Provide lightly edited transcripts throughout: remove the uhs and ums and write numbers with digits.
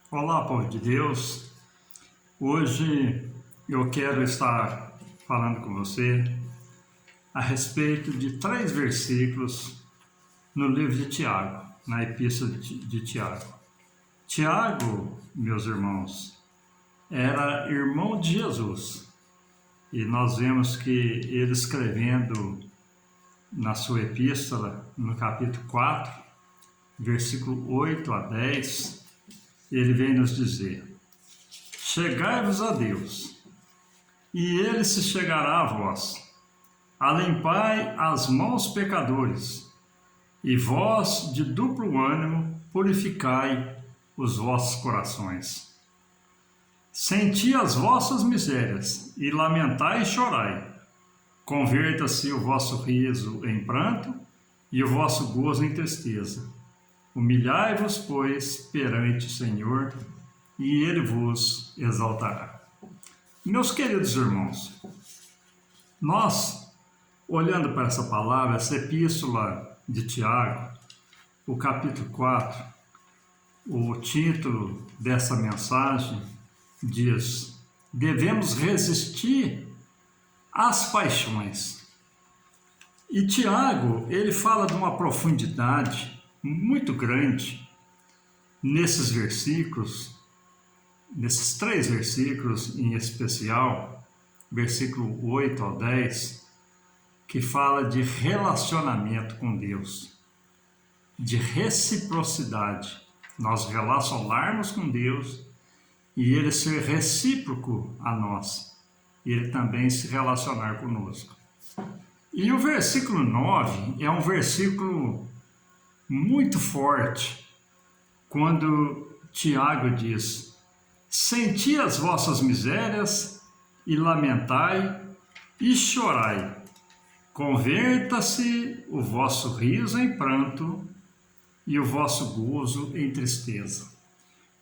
Olá, povo de Deus. Hoje eu quero estar falando com você a respeito de 3 versículos no livro de Tiago, na Epístola de Tiago. Tiago, meus irmãos, era irmão de Jesus e nós vemos que ele escrevendo na sua epístola, no capítulo 4, versículo 8 a 10, ele vem nos dizer: chegai-vos a Deus, e ele se chegará a vós. Alimpai as mãos pecadores, e vós, de duplo ânimo, purificai os vossos corações. Senti as vossas misérias, e lamentai e chorai. Converta-se o vosso riso em pranto, e o vosso gozo em tristeza. Humilhai-vos, pois, perante o Senhor, e Ele vos exaltará. Meus queridos irmãos, nós, olhando para essa palavra, essa epístola de Tiago, o capítulo 4, o título dessa mensagem diz: devemos resistir às paixões. E Tiago, ele fala de uma profundidade muito grande nesses versículos, nesses 3 versículos em especial, versículo 8 ao 10, que fala de relacionamento com Deus, de reciprocidade, nós relacionarmos com Deus e Ele ser recíproco a nós, e Ele também se relacionar conosco. E o versículo 9 é um versículo muito forte, quando Tiago diz: senti as vossas misérias e lamentai e chorai. Converta-se o vosso riso em pranto e o vosso gozo em tristeza.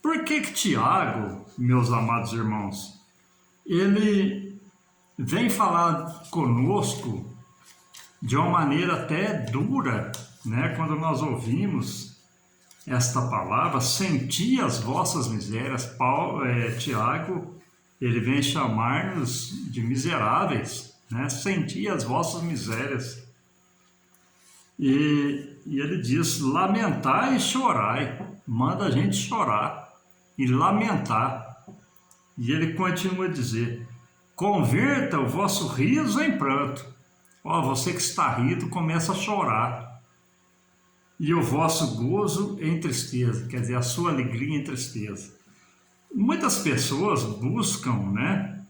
Por que Tiago, meus amados irmãos, ele vem falar conosco de uma maneira até dura, né? Quando nós ouvimos esta palavra, senti as vossas misérias, Tiago, ele vem chamar-nos de miseráveis, né? Senti as vossas misérias. E ele diz: lamentai e chorai, manda a gente chorar e lamentar. E ele continua a dizer: converta o vosso riso em pranto. Ó, você que está rindo, começa a chorar. E o vosso gozo em tristeza, quer dizer, a sua alegria em tristeza. Muitas pessoas buscam, né,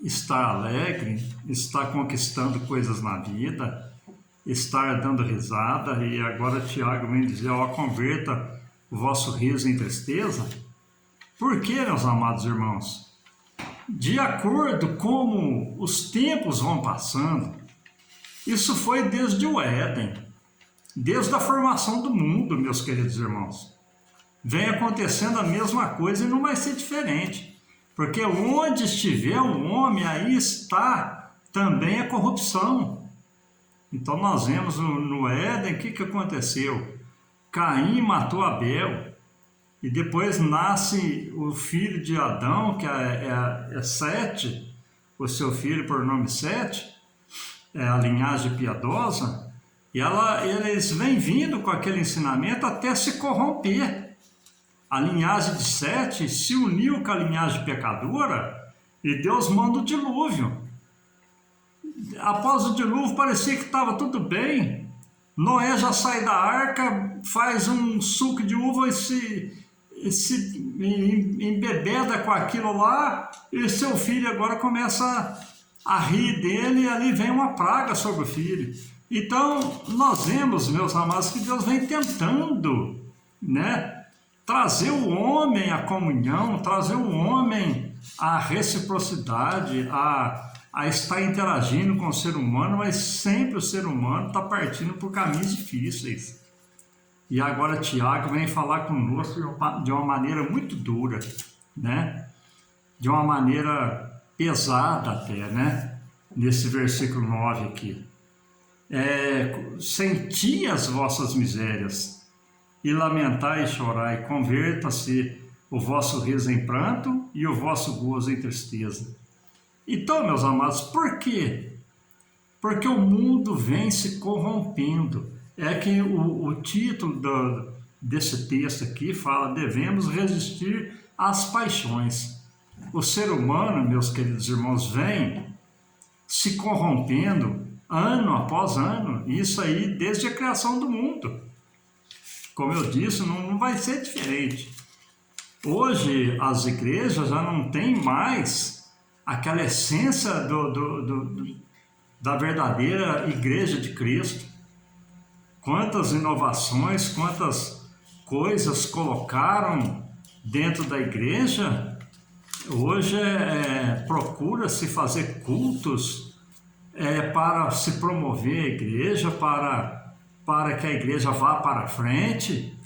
estar alegre, estar conquistando coisas na vida, estar dando risada, e agora Tiago vem dizer: ó, converta o vosso riso em tristeza. Por quê, meus amados irmãos? De acordo com os tempos vão passando, isso foi desde o Éden, desde a formação do mundo, meus queridos irmãos. Vem acontecendo a mesma coisa e não vai ser diferente, porque onde estiver o homem, aí está também a corrupção. Então nós vemos no Éden, o que aconteceu? Caim matou Abel, e depois nasce o filho de Adão, que é Sete, o seu filho por nome Sete, é a linhagem piedosa, e eles vêm vindo com aquele ensinamento até se corromper. A linhagem de Sete se uniu com a linhagem pecadora e Deus manda o dilúvio. Após o dilúvio parecia que estava tudo bem. Noé já sai da arca, faz um suco de uva e se embebeda com aquilo lá, e seu filho agora começa a rir dele, e ali vem uma praga sobre o filho. Então nós vemos, meus amados, que Deus vem tentando, né, trazer o homem à comunhão, trazer o homem à reciprocidade, a estar interagindo com o ser humano, mas sempre o ser humano está partindo por caminhos difíceis. E agora Tiago vem falar conosco de uma maneira muito dura, né? De uma maneira pesada até, né? Nesse versículo 9 aqui. Senti as vossas misérias e lamentai e chorai, converta-se o vosso riso em pranto e o vosso gozo em tristeza. Então, meus amados, por quê? Porque o mundo vem se corrompendo. É que o título desse texto aqui fala: devemos resistir às paixões. O ser humano, meus queridos irmãos, vem se corrompendo ano após ano, isso aí desde a criação do mundo. Como eu disse, não vai ser diferente. Hoje as igrejas já não têm mais aquela essência da verdadeira igreja de Cristo. Quantas inovações, quantas coisas colocaram dentro da igreja. Hoje procura-se fazer cultos para se promover a igreja, para que a igreja vá para frente.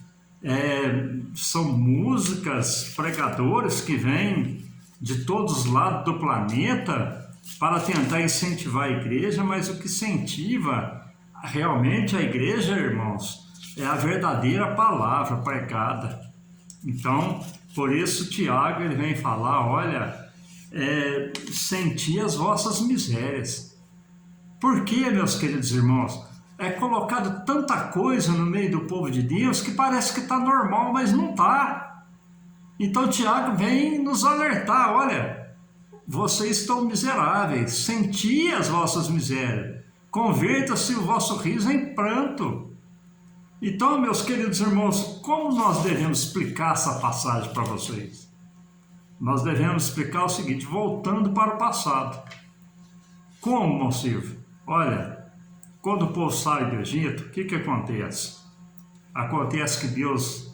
São músicas, pregadores que vêm de todos os lados do planeta para tentar incentivar a igreja, mas o que incentiva realmente a igreja, irmãos, é a verdadeira palavra pregada. Então, por isso Tiago ele vem falar: olha, senti as vossas misérias. Por quê, meus queridos irmãos? É colocado tanta coisa no meio do povo de Deus que parece que está normal, mas não está. Então Tiago vem nos alertar: olha, vocês estão miseráveis, senti as vossas misérias, converta-se o vosso riso em pranto. Então, meus queridos irmãos, como nós devemos explicar essa passagem para vocês? Nós devemos explicar o seguinte, voltando para o passado. Como, irmão Silvio? Olha, quando o povo sai do Egito, o que acontece? Acontece que Deus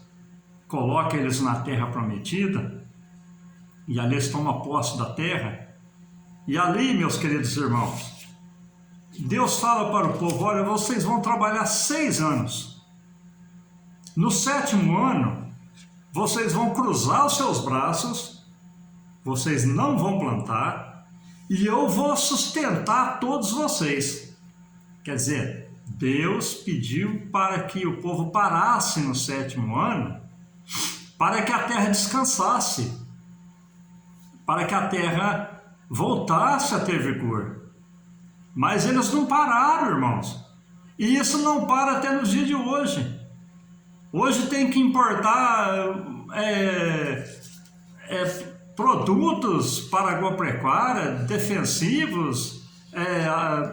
coloca eles na terra prometida, e ali eles tomam posse da terra, e ali, meus queridos irmãos, Deus fala para o povo: olha, vocês vão trabalhar 6 anos. No 7º ano, vocês vão cruzar os seus braços, vocês não vão plantar, e eu vou sustentar todos vocês. Quer dizer, Deus pediu para que o povo parasse no 7º ano, para que a terra descansasse, para que a terra voltasse a ter vigor. Mas eles não pararam, irmãos. E isso não para até nos dias de hoje. Hoje tem que importar produtos para agropecuária, defensivos,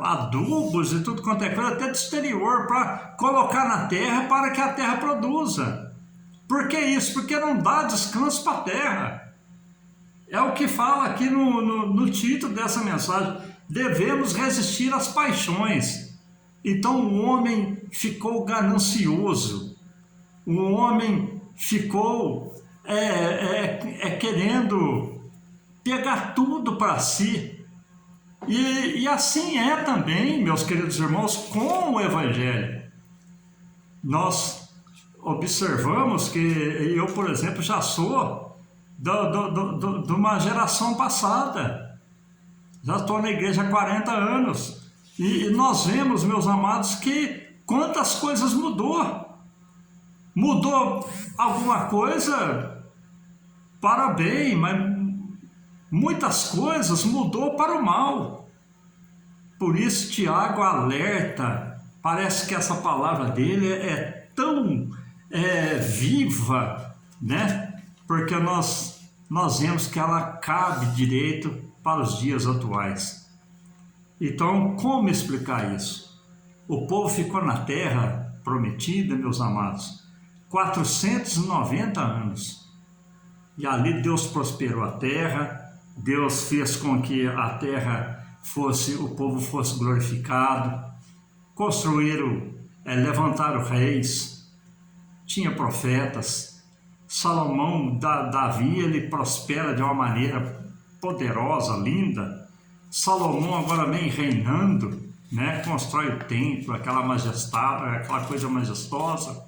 adubos e tudo quanto é coisa, até do exterior, para colocar na terra para que a terra produza. Por que isso? Porque não dá descanso para a terra. É o que fala aqui no título dessa mensagem: devemos resistir às paixões. Então o homem ficou ganancioso, o homem ficou querendo pegar tudo para si. E assim é também, meus queridos irmãos, com o Evangelho. Nós observamos que eu, por exemplo, já sou de uma geração passada. Já estou na igreja há 40 anos. E nós vemos, meus amados, que quantas coisas mudou. Mudou alguma coisa para bem, mas muitas coisas mudou para o mal. Por isso Tiago alerta. Parece que essa palavra dele é tão viva, né? Porque nós vemos que ela cabe direito para os dias atuais. Então, como explicar isso? O povo ficou na terra prometida, meus amados, 490 anos. E ali Deus prosperou a terra, Deus fez com que a terra o povo fosse glorificado, construíram, levantaram reis, tinha profetas. Salomão, Davi, ele prospera de uma maneira poderosa, linda. Salomão agora vem reinando, né? Constrói o templo, aquela majestade, aquela coisa majestosa.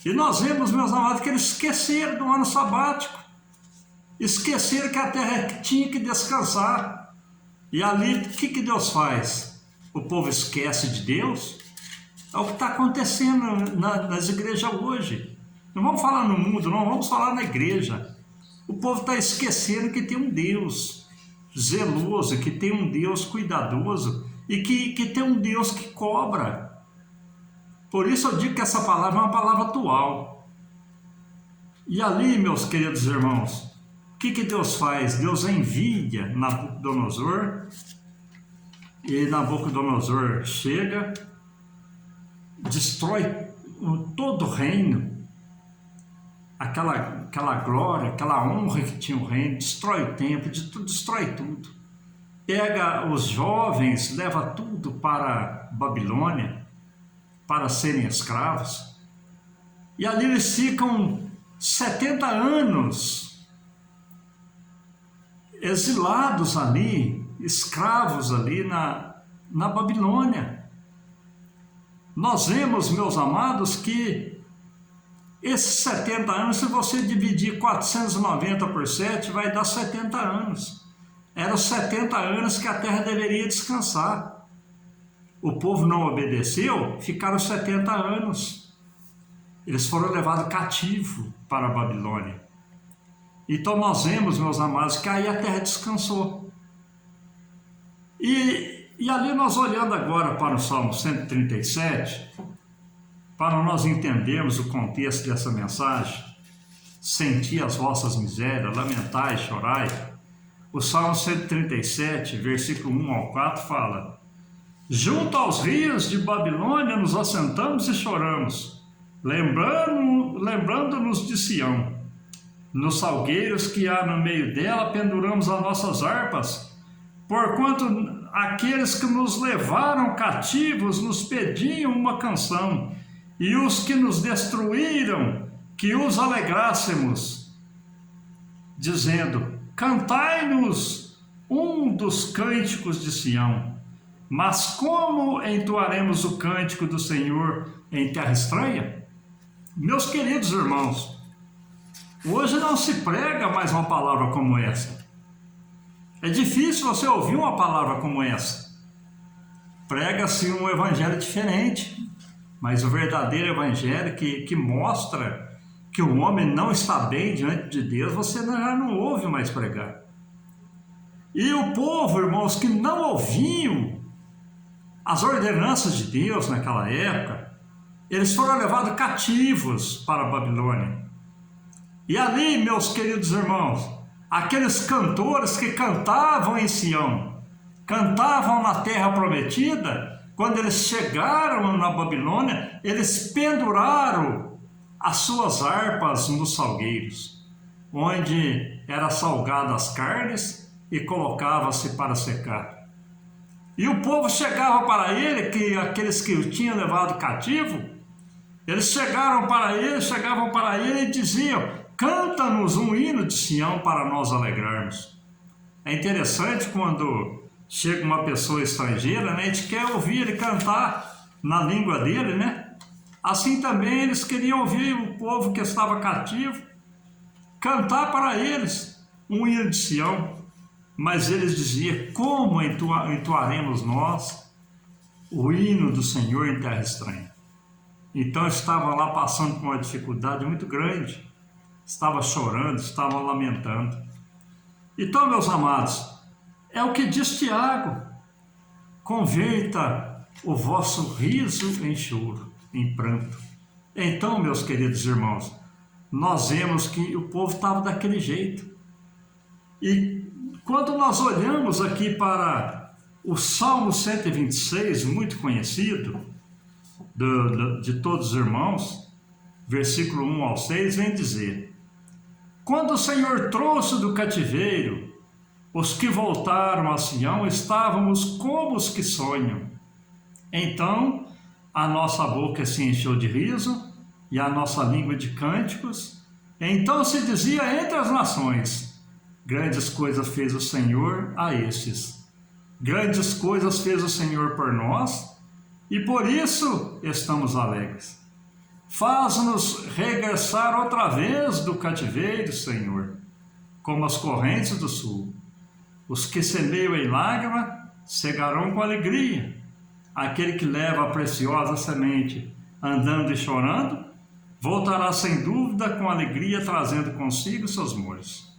E nós vemos, meus amados, que eles esqueceram do ano sabático, esqueceram que a terra tinha que descansar. E ali, o que Deus faz? O povo esquece de Deus? É o que está acontecendo nas igrejas hoje. Não vamos falar no mundo, não, vamos falar na igreja. O povo está esquecendo que tem um Deus zeloso, que tem um Deus cuidadoso e que tem um Deus que cobra. Por isso eu digo que essa palavra é uma palavra atual. E ali, meus queridos irmãos, o que Deus faz? Deus envia Nabucodonosor, e Nabucodonosor chega, destrói todo o reino, aquela glória, aquela honra que tinha o reino, destrói o templo, destrói tudo. Pega os jovens, leva tudo para Babilônia, para serem escravos. E ali eles ficam 70 anos exilados ali, escravos ali na Babilônia. Nós vemos, meus amados, que esses 70 anos, se você dividir 490 por 7, vai dar 70 anos. Eram 70 anos que a terra deveria descansar. O povo não obedeceu, ficaram 70 anos. Eles foram levados cativo para a Babilônia. Então nós vemos, meus amados, que aí a terra descansou. E ali nós olhando agora para o Salmo 137, para nós entendermos o contexto dessa mensagem, senti as vossas misérias, lamentai e chorai. O Salmo 137, versículo 1 ao 4 fala: junto aos rios de Babilônia nos assentamos e choramos, lembrando-nos de Sião. Nos salgueiros que há no meio dela penduramos as nossas harpas, porquanto aqueles que nos levaram cativos nos pediam uma canção, e os que nos destruíram, que os alegrássemos, dizendo: cantai-nos um dos cânticos de Sião. Mas como entoaremos o cântico do Senhor em terra estranha? Meus queridos irmãos, hoje não se prega mais uma palavra como essa. É difícil você ouvir uma palavra como essa. Prega-se um evangelho diferente, mas o verdadeiro evangelho que mostra que o homem não está bem diante de Deus, você já não ouve mais pregar. E o povo, irmãos, que não ouviam as ordenanças de Deus naquela época, eles foram levados cativos para a Babilônia. E ali, meus queridos irmãos, aqueles cantores que cantavam em Sião, cantavam na terra prometida, quando eles chegaram na Babilônia, eles penduraram as suas harpas nos salgueiros, onde eram salgadas as carnes e colocava-se para secar. E o povo chegava para ele, que aqueles que o tinham levado cativo, eles chegavam para ele e diziam: canta-nos um hino de Sião para nós alegrarmos. É interessante quando chega uma pessoa estrangeira, né? A gente quer ouvir ele cantar na língua dele, né? Assim também eles queriam ouvir o povo que estava cativo cantar para eles um hino de Sião. Mas eles diziam: como entoaremos nós o hino do Senhor em terra estranha? Então estavam lá passando por uma dificuldade muito grande, estavam chorando, estavam lamentando. Então, meus amados, é o que diz Tiago: converta o vosso riso em choro, em pranto. Então, meus queridos irmãos, nós vemos que o povo estava daquele jeito. E quando nós olhamos aqui para o Salmo 126, muito conhecido de todos os irmãos, versículo 1 ao 6, vem dizer: quando o Senhor trouxe do cativeiro os que voltaram a Sião, estávamos como os que sonham. Então a nossa boca se encheu de riso e a nossa língua de cânticos. Então se dizia entre as nações: grandes coisas fez o Senhor a estes. Grandes coisas fez o Senhor por nós, e por isso estamos alegres. Faz-nos regressar outra vez do cativeiro, Senhor, como as correntes do sul. Os que semeiam em lágrima cegarão com alegria. Aquele que leva a preciosa semente andando e chorando, voltará sem dúvida com alegria, trazendo consigo seus molhos.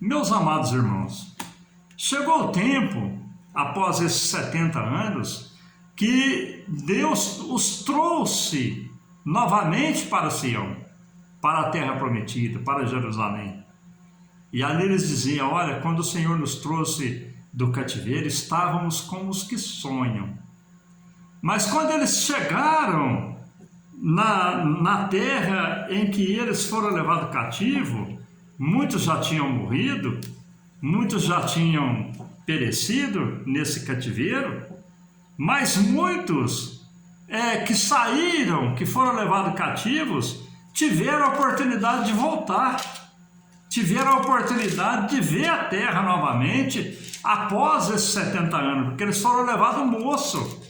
Meus amados irmãos, chegou o tempo, após esses 70 anos, que Deus os trouxe novamente para Sião, para a terra prometida, para Jerusalém. E ali eles diziam: olha, quando o Senhor nos trouxe do cativeiro, estávamos como os que sonham. Mas quando eles chegaram na terra em que eles foram levados cativo, muitos já tinham morrido, muitos já tinham perecido nesse cativeiro, mas muitos que saíram, que foram levados cativos, tiveram a oportunidade de voltar, tiveram a oportunidade de ver a terra novamente após esses 70 anos, porque eles foram levados moço.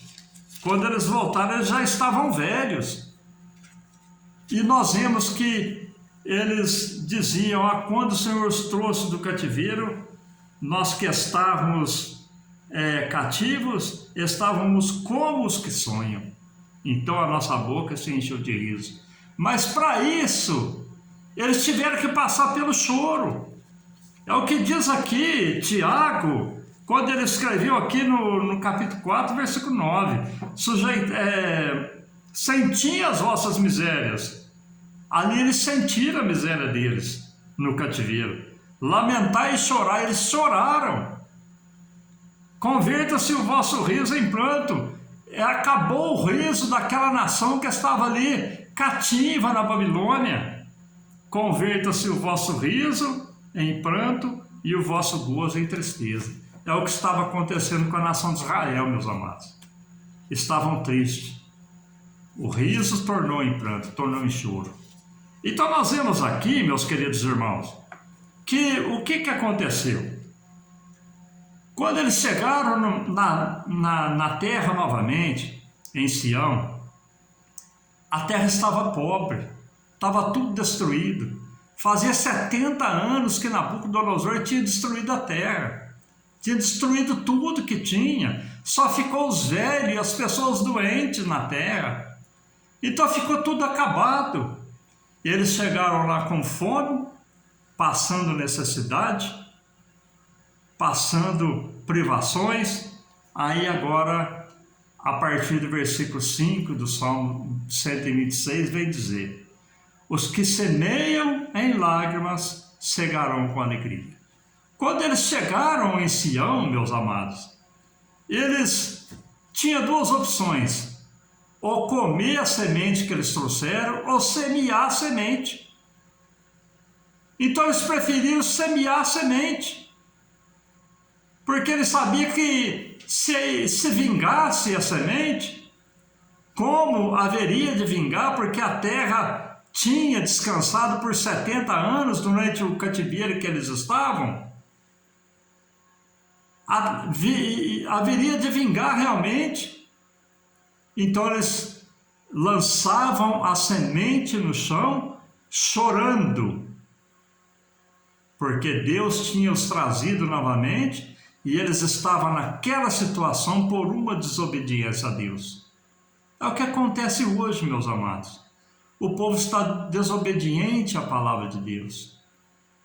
Quando eles voltaram, eles já estavam velhos. E nós vemos que eles diziam: quando o Senhor os trouxe do cativeiro, nós que estávamos cativos, estávamos como os que sonham. Então a nossa boca se encheu de riso. Mas para isso, eles tiveram que passar pelo choro. É o que diz aqui Tiago, quando ele escreveu aqui no capítulo 4, versículo 9. Senti as vossas misérias. Ali eles sentiram a miséria deles no cativeiro. Lamentar e chorar, eles choraram. Converta-se o vosso riso em pranto. Acabou o riso daquela nação que estava ali cativa na Babilônia. Converta-se o vosso riso em pranto e o vosso gozo em tristeza. É o que estava acontecendo com a nação de Israel, meus amados. Estavam tristes. O riso tornou em pranto, tornou em choro. Então nós vemos aqui, meus queridos irmãos, que o que aconteceu? Quando eles chegaram na terra novamente, em Sião, a terra estava pobre, estava tudo destruído. Fazia 70 anos que Nabucodonosor tinha destruído a terra, tinha destruído tudo que tinha, só ficou os velhos e as pessoas doentes na terra. Então ficou tudo acabado. Eles chegaram lá com fome, passando necessidade, passando privações. Aí agora, a partir do versículo 5 do Salmo 126, vem dizer: os que semeiam em lágrimas cegarão com alegria. Quando eles chegaram em Sião, meus amados, eles tinham duas opções: ou comer a semente que eles trouxeram, ou semear a semente. Então eles preferiram semear a semente, porque eles sabiam que se vingasse a semente, como haveria de vingar, porque a terra tinha descansado por 70 anos durante o cativeiro que eles estavam, haveria de vingar realmente. Então eles lançavam a semente no chão, chorando, porque Deus tinha os trazido novamente e eles estavam naquela situação por uma desobediência a Deus. É o que acontece hoje, meus amados. O povo está desobediente à palavra de Deus.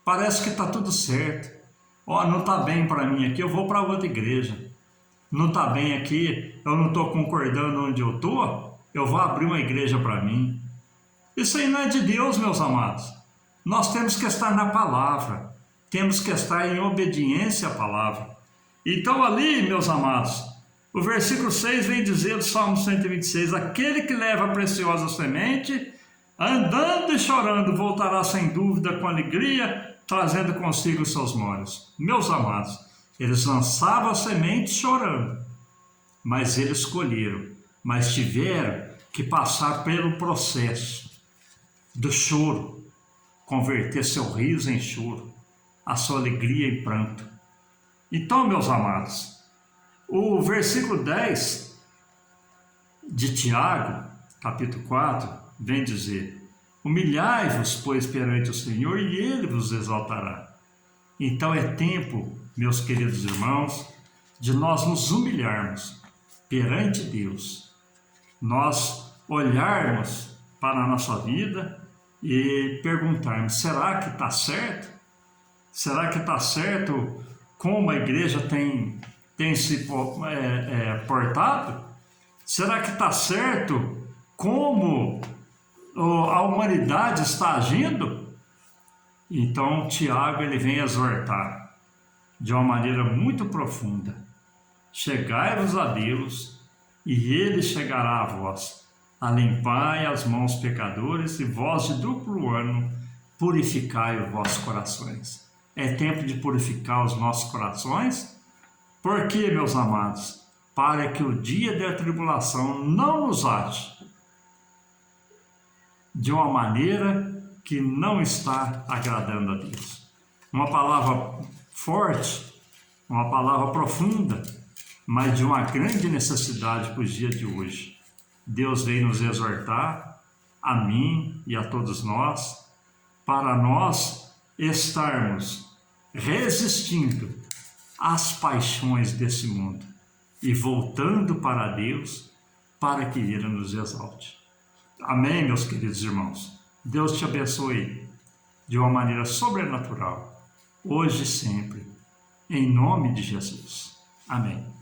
Parece que está tudo certo. Não está bem para mim aqui, eu vou para outra igreja. Não está bem aqui, eu não estou concordando onde eu estou, eu vou abrir uma igreja para mim. Isso aí não é de Deus, meus amados. Nós temos que estar na palavra, temos que estar em obediência à palavra. Então ali, meus amados, o versículo 6 vem dizer do Salmo 126, aquele que leva a preciosa semente, andando e chorando, voltará sem dúvida com alegria, trazendo consigo os seus molhos. Meus amados, eles lançavam a semente chorando, mas eles colheram, mas tiveram que passar pelo processo do choro, converter seu riso em choro, a sua alegria em pranto. Então, meus amados, o versículo 10 de Tiago, capítulo 4, vem dizer: humilhai-vos, pois, perante o Senhor, e Ele vos exaltará. Então é tempo, meus queridos irmãos, de nós nos humilharmos perante Deus, nós olharmos para a nossa vida e perguntarmos: será que está certo? Será que está certo como a igreja tem se portado? Será que está certo como a humanidade está agindo? Então Tiago ele vem exortar de uma maneira muito profunda: chegai-vos a Deus, e ele chegará a vós. Alimpai as mãos pecadores, e vós de duplo ânimo purificai os vossos corações. É tempo de purificar os nossos corações. Por quê, meus amados? Para que o dia da tribulação não nos ache de uma maneira que não está agradando a Deus. Uma palavra forte, uma palavra profunda, mas de uma grande necessidade para os dias de hoje. Deus vem nos exortar, a mim e a todos nós, para nós estarmos resistindo às paixões desse mundo e voltando para Deus, para que Ele nos exalte. Amém, meus queridos irmãos? Deus te abençoe de uma maneira sobrenatural, hoje e sempre, em nome de Jesus. Amém.